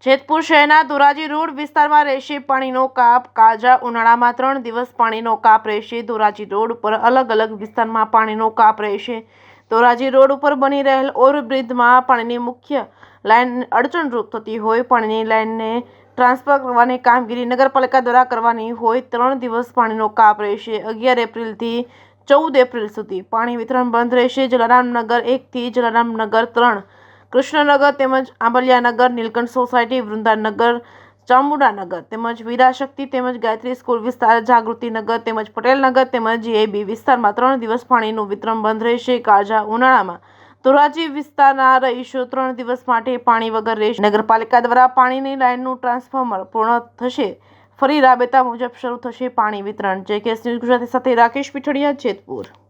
જેતપુર શહેરના ધોરાજી રોડ વિસ્તારમાં રહેશે પાણીનો કાપ। કાળઝાળ ઉનાળામાં 3 દિવસ પાણીનો કાપ રહેશે। ધોરાજી રોડ ઉપર અલગ અલગ વિસ્તારમાં પાણીનો કાપ રહેશે। ધોરાજી રોડ ઉપર બની રહેલ ઓવરબ્રિજમાં પાણીની મુખ્ય લાઇન અડચણરૂપ થતી હોય પાણીની લાઇનને ટ્રાન્સફર કરવાની કામગીરી નગરપાલિકા દ્વારા કરવાની હોય। 3 દિવસ પાણીનો કાપ રહેશે। 11 એપ્રિલથી 14 એપ્રિલ સુધી પાણી વિતરણ બંધ રહેશે। જલારામનગર 1 થી જલારામનગર 3, કૃષ્ણનગર તેમજ આંબલિયાનગર, નીલકંઠ સોસાયટી, વૃંદાનગર, ચામુંડાનગર તેમજ વીરાશક્તિ તેમજ ગાયત્રી સ્કૂલ વિસ્તાર, જાગૃતિનગર તેમજ પટેલનગર તેમજ જીઆઈબી વિસ્તારમાં 3 દિવસ પાણીનું વિતરણ બંધ રહેશે। કાળઝાળ ઉનાળામાં ધોરાજી વિસ્તારના રહીશો 3 દિવસ માટે પાણી વગર રહેશે। નગરપાલિકા દ્વારા પાણીની લાઇનનું ટ્રાન્સફોર્મર પૂર્ણ થશે ફરી રાબેતા મુજબ શરૂ થશે પાણી વિતરણ। JKS ન્યૂઝ ગુજરાતી સાથે રાકેશ પીઠડિયા, જેતપુર।